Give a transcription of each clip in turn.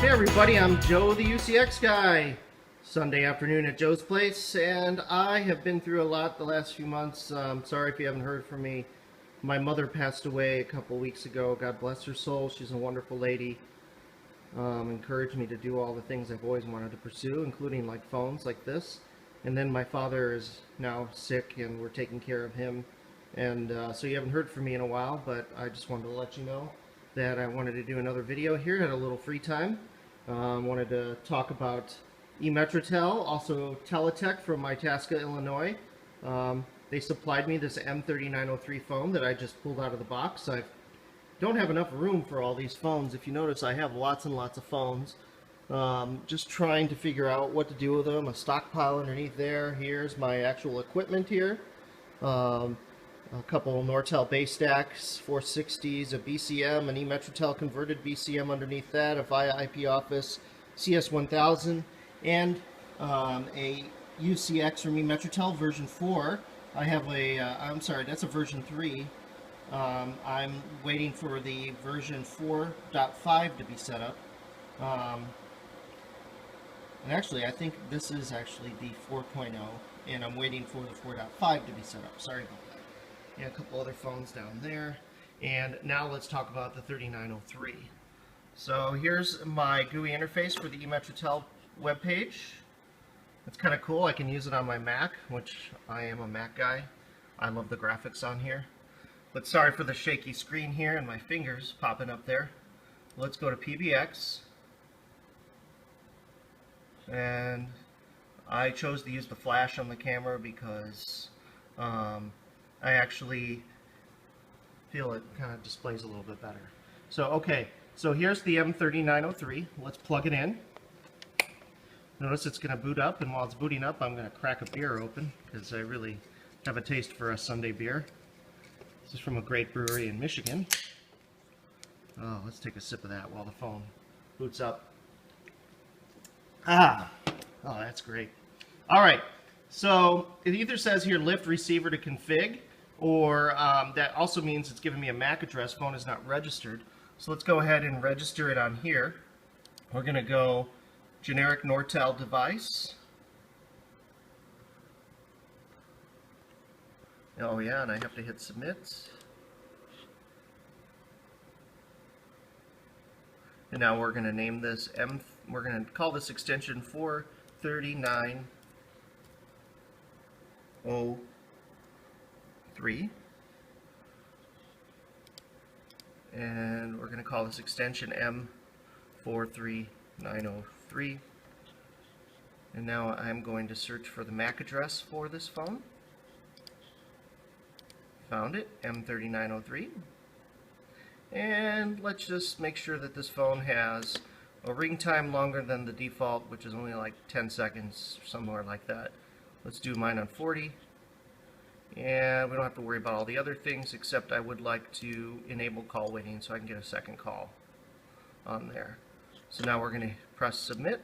everybody, I'm Joe the UCX guy. Sunday afternoon at Joe's place, and I have been through a lot the last few months. Sorry if you haven't heard from me. My mother passed away a couple weeks ago. God bless her soul. She's a wonderful lady. Encouraged me to do all the things I've always wanted to pursue, including like phones like this. And then my father is now sick, and we're taking care of him. And so you haven't heard from me in a while, but I just wanted to let you know that I wanted to do another video here. Had a little free time. Wanted to talk about E-MetroTel, also Teletech from Itasca, Illinois. They supplied me this M3903 phone that I just pulled out of the box. I don't have enough room for all these phones. If you notice, I have lots and lots of phones. Just trying to figure out what to do with them. A stockpile underneath there. Here's my actual equipment here. A couple Nortel base stacks, 460s, a BCM, an E-MetroTel converted BCM underneath that, a VIA IP Office CS1000, and a UCX from E-MetroTel version 4. I have a, I'm sorry, that's a version 3. I'm waiting for the version 4.5 to be set up. And actually, I think this is actually the 4.0, and I'm waiting for the 4.5 to be set up. Sorry about that. And a couple other phones down there. And now let's talk about the 3903. So here's my GUI interface for the E-MetroTel webpage. It's kind of cool. I can use it on my Mac, which I am a Mac guy. I love the graphics on here. But sorry for the shaky screen here and my fingers popping up there. Let's go to PBX. And I chose to use the flash on the camera because I actually feel it kind of displays a little bit better. So, okay, so here's the M3903. Let's plug it in. Notice it's going to boot up, and while it's booting up, I'm going to crack a beer open because I really have a taste for a Sunday beer. This is from a great brewery in Michigan. Oh, let's take a sip of that while the phone boots up. Ah, oh, that's great. All right, so it either says here lift receiver to config, or that also means it's giving me a MAC address. Phone is not registered. So let's go ahead and register it on here. We're going to go generic Nortel device. Oh yeah, and I have to hit submit. And now we're going to name this we're going to call this extension 43903. And we're going to call this extension M43903. And now I'm going to search for the MAC address for this phone. Found it, M3903. And let's just make sure that this phone has a ring time longer than the default, which is only like 10 seconds, somewhere like that. Let's do mine on 40. And we don't have to worry about all the other things, except I would like to enable call waiting so I can get a second call on there. So now we're going to press submit.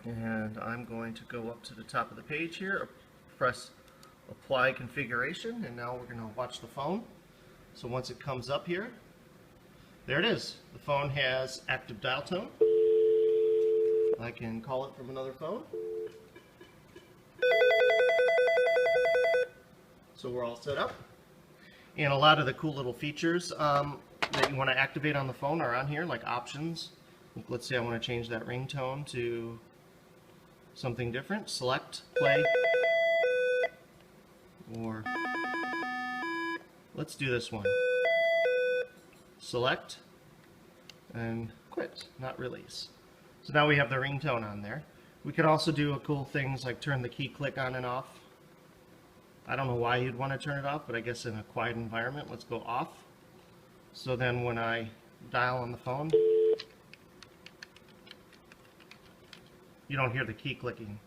And I'm going to go up to the top of the page here, press apply configuration, and now we're going to watch the phone. So once it comes up here, there it is. The phone has active dial tone. I can call it from another phone. So we're all set up. And a lot of the cool little features that you want to activate on the phone are on here, like options. Let's say I want to change that ringtone to something different. Select, play, or let's do this one. Select and quit, not release. So now we have the ringtone on there. We could also do cool things like turn the key click on and off. I don't know why you'd want to turn it off, but I guess in a quiet environment, let's go off. So then when I dial on the phone, you don't hear the key clicking.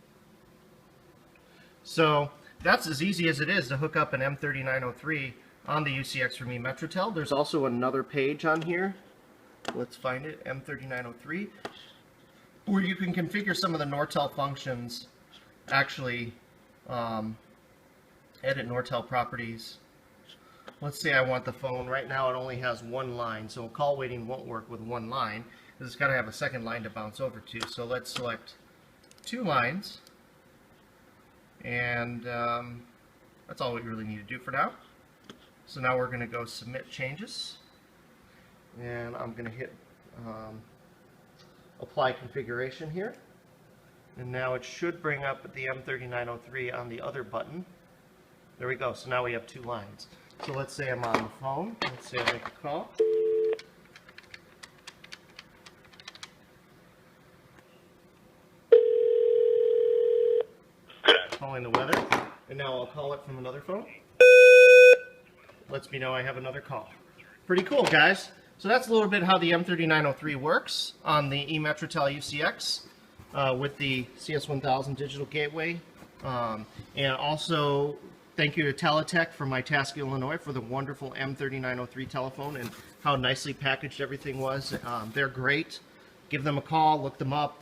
So that's as easy as it is to hook up an M3903 on the UCX from E-MetroTel. There's also another page on here. Let's find it, M3903, where you can configure some of the Nortel functions, actually edit Nortel properties, let's say I want the phone. Right now it only has one line, so call waiting won't work with one line because it's got to have a second line to bounce over to. So let's select 2 lines, and that's all we really need to do for now. So now we're going to go submit changes, and I'm going to hit apply configuration here, and now it should bring up the M3903 on the other button. There we go. So now we have 2 lines. So let's say I'm on the phone. Let's say I make a call. Calling the weather, and now I'll call it from another phone. Lets me know I have another call. Pretty cool, guys. So that's a little bit how the M3903 works on the E-MetroTel UCX with the CS1000 digital gateway. And also, thank you to Teletech from Itasca, Illinois for the wonderful M3903 telephone and how nicely packaged everything was. They're great. Give them a call, look them up.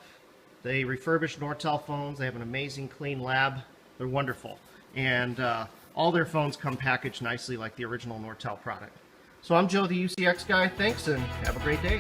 They refurbish Nortel phones. They have an amazing clean lab. They're wonderful. And all their phones come packaged nicely like the original Nortel product. So I'm Joe, the UCX guy. Thanks, and have a great day.